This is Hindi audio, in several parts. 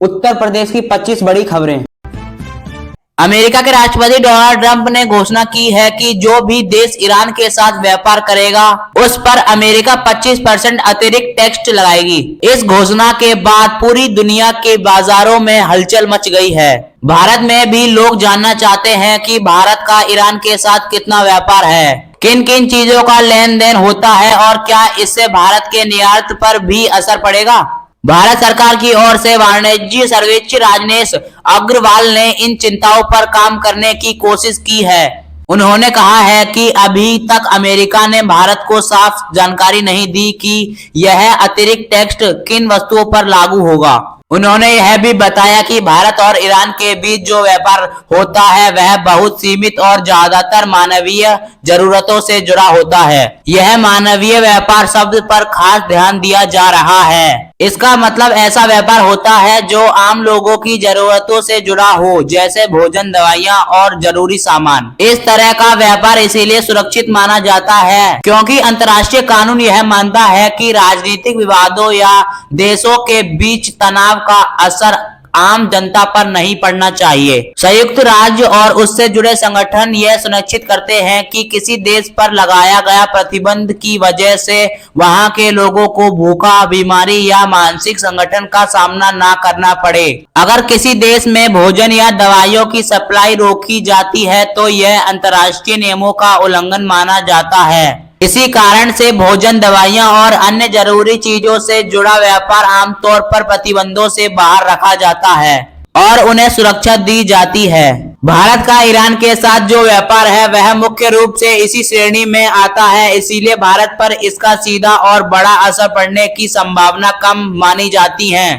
उत्तर प्रदेश की 25 बड़ी खबरें। अमेरिका के राष्ट्रपति डोनाल्ड ट्रंप ने घोषणा की है कि जो भी देश ईरान के साथ व्यापार करेगा उस पर अमेरिका 25% अतिरिक्त टैक्स लगाएगी। इस घोषणा के बाद पूरी दुनिया के बाजारों में हलचल मच गई है। भारत में भी लोग जानना चाहते हैं कि भारत का ईरान के साथ कितना व्यापार है, किन किन चीजों का लेन देन होता है और क्या इससे भारत के निर्यात पर भी असर पड़ेगा। भारत सरकार की ओर से वाणिज्य सर्वेक्षक राजनेश अग्रवाल ने इन चिंताओं पर काम करने की कोशिश की है। उन्होंने कहा है कि अभी तक अमेरिका ने भारत को साफ जानकारी नहीं दी कि यह अतिरिक्त टैक्स किन वस्तुओं पर लागू होगा। उन्होंने यह भी बताया कि भारत और ईरान के बीच जो व्यापार होता है वह बहुत सीमित और ज्यादातर मानवीय जरूरतों से जुड़ा होता है। यह मानवीय व्यापार शब्द पर खास ध्यान दिया जा रहा है। इसका मतलब ऐसा व्यापार होता है जो आम लोगों की जरूरतों से जुड़ा हो, जैसे भोजन, दवाइयाँ और जरूरी सामान। इस तरह का व्यापार इसीलिए सुरक्षित माना जाता है क्योंकि अंतर्राष्ट्रीय कानून यह मानता है कि राजनीतिक विवादों या देशों के बीच तनाव का असर आम जनता पर नहीं पड़ना चाहिए। संयुक्त राज्य और उससे जुड़े संगठन यह सुनिश्चित करते हैं कि किसी देश पर लगाया गया प्रतिबंध की वजह से वहां के लोगों को भूखा, बीमारी या मानसिक संगठन का सामना ना करना पड़े। अगर किसी देश में भोजन या दवाइयों की सप्लाई रोकी जाती है तो यह अंतर्राष्ट्रीय नियमों का उल्लंघन माना जाता है। इसी कारण से भोजन, दवाइयां और अन्य जरूरी चीजों से जुड़ा व्यापार आमतौर पर प्रतिबंधों से बाहर रखा जाता है और उन्हें सुरक्षा दी जाती है। भारत का ईरान के साथ जो व्यापार है वह मुख्य रूप से इसी श्रेणी में आता है, इसीलिए भारत पर इसका सीधा और बड़ा असर पड़ने की संभावना कम मानी जाती है।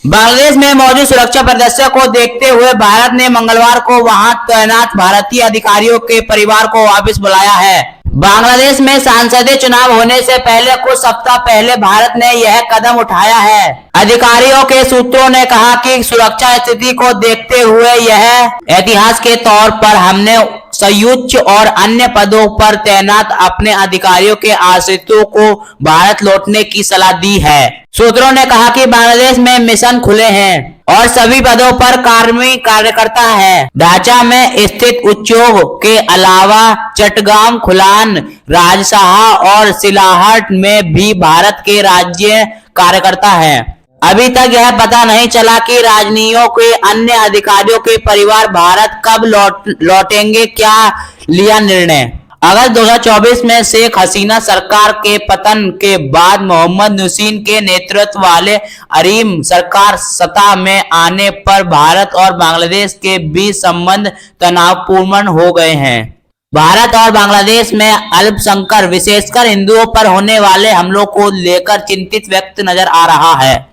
बांग्लादेश में मौजूद सुरक्षा परिदृश्य को देखते हुए भारत ने मंगलवार को वहां तैनात भारतीय अधिकारियों के परिवार को वापस बुलाया है। बांग्लादेश में संसदीय चुनाव होने से पहले कुछ सप्ताह पहले भारत ने यह कदम उठाया है। अधिकारियों के सूत्रों ने कहा कि सुरक्षा स्थिति को देखते हुए यह ऐतिहास के तौर पर हमने संयुक्त और अन्य पदों पर तैनात अपने अधिकारियों के आश्रितों को भारत लौटने की सलाह दी है। सूत्रों ने कहा कि बांग्लादेश में मिशन खुले हैं और सभी पदों पर कार्यकर्ता है। ढांचा में स्थित उद्योग के अलावा चट्टगांव, खुलान, राजशाह और सिलाहट में भी भारत के राज्य कार्यकर्ता हैं। अभी तक यह पता नहीं चला कि राजनियों के अन्य अधिकारियों के परिवार भारत कब लौटेंगे। क्या लिया निर्णय। अगस्त 2024 में शेख हसीना सरकार के पतन के बाद मोहम्मद नसीन के नेतृत्व वाले अरीम सरकार सत्ता में आने पर भारत और बांग्लादेश के बीच संबंध तनावपूर्ण हो गए हैं। भारत और बांग्लादेश में अल्पसंख्यक विशेषकर हिंदुओं पर होने वाले हमलों को लेकर चिंतित व्यक्त नजर आ रहा है।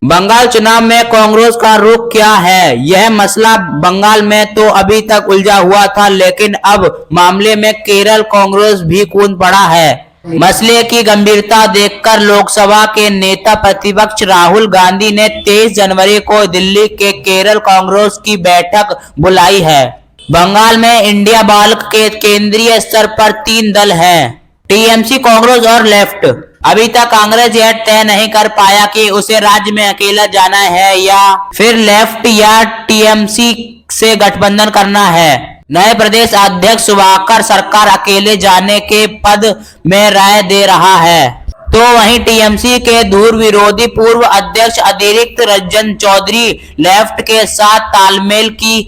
बंगाल चुनाव में कांग्रेस का रुख क्या है। यह मसला बंगाल में तो अभी तक उलझा हुआ था, लेकिन अब मामले में केरल कांग्रेस भी कूद पड़ा है। मसले की गंभीरता देखकर लोकसभा के नेता प्रतिपक्ष राहुल गांधी ने 23 जनवरी को दिल्ली के केरल कांग्रेस की बैठक बुलाई है। बंगाल में इंडिया बाल्क के केंद्रीय स्तर पर 3 दल हैं, टीएमसी, कांग्रेस और लेफ्ट। अभी तक कांग्रेस यह तय नहीं कर पाया कि उसे राज्य में अकेला जाना है या फिर लेफ्ट या टीएमसी से गठबंधन करना है। नए प्रदेश अध्यक्ष सुधाकर सरकार अकेले जाने के पद में राय दे रहा है, तो वहीं टीएमसी के धुर विरोधी पूर्व अध्यक्ष अतिरिक्त रंजन चौधरी लेफ्ट के साथ तालमेल की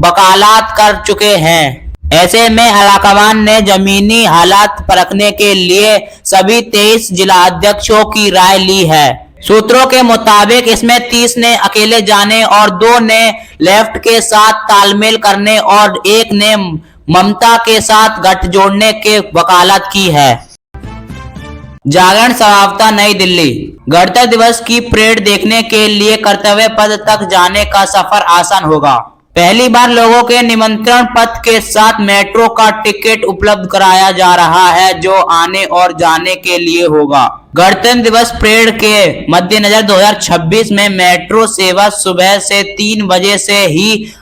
वकालत कर चुके हैं। ऐसे में हाईकमान ने जमीनी हालात परखने के लिए सभी 23 जिलाध्यक्षों की राय ली है। सूत्रों के मुताबिक इसमें 30 ने अकेले जाने और 2 ने लेफ्ट के साथ तालमेल करने और 1 ने ममता के साथ गठजोड़ने के वकालत की है। जागरण संवाददाता, नई दिल्ली। गणतंत्र दिवस की परेड देखने के लिए कर्तव्य पथ तक जाने का सफर आसान होगा। पहली बार लोगों के निमंत्रण पत्र के साथ मेट्रो का टिकट उपलब्ध कराया जा रहा है, जो आने और जाने के लिए होगा। गणतंत्र दिवस परेड के मद्देनजर 2026 में मेट्रो सेवा सुबह से 3 बजे से ही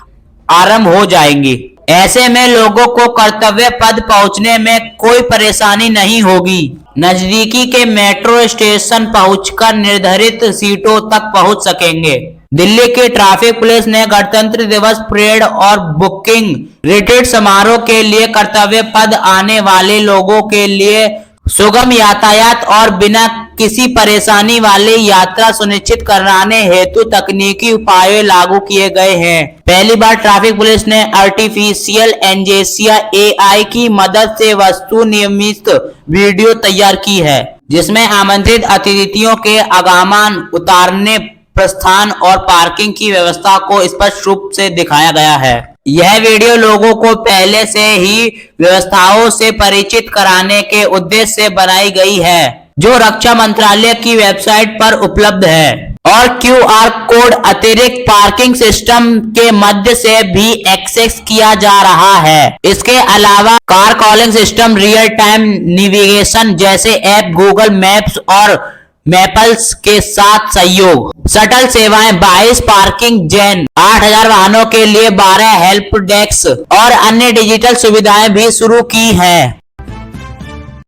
आरंभ हो जाएंगी। ऐसे में लोगों को कर्तव्य पद पहुंचने में कोई परेशानी नहीं होगी। नजदीकी के मेट्रो स्टेशन पहुंचकर निर्धारित सीटों तक पहुंच सकेंगे। दिल्ली की ट्रैफिक पुलिस ने गणतंत्र दिवस परेड और बुकिंग रिट्रीट समारोह के लिए कर्तव्य पद आने वाले लोगों के लिए सुगम यातायात और बिना किसी परेशानी वाली यात्रा सुनिश्चित कराने हेतु तकनीकी उपाय लागू किए गए हैं। पहली बार ट्रैफिक पुलिस ने आर्टिफिशियल इंटेलिजेंस AI की मदद से वस्तु नियमित वीडियो तैयार की है, जिसमें आमंत्रित अतिथियों के आगमन, उतारने, प्रस्थान और पार्किंग की व्यवस्था को स्पष्ट रूप से दिखाया गया है। यह वीडियो लोगों को पहले से ही व्यवस्थाओं से परिचित कराने के उद्देश्य से बनाई गई है, जो रक्षा मंत्रालय की वेबसाइट पर उपलब्ध है, और QR कोड अतिरिक्त पार्किंग सिस्टम के मध्य से भी एक्सेस किया जा रहा है। इसके अलावा car calling system, real time navigation जैसे ऐप, गूगल मैप्स और मैपल्स के साथ सहयोग, शटल सेवाएं, 22 पार्किंग जैन, 8000 वाहनों के लिए 12 हेल्प डेस्क और अन्य डिजिटल सुविधाएं भी शुरू की हैं।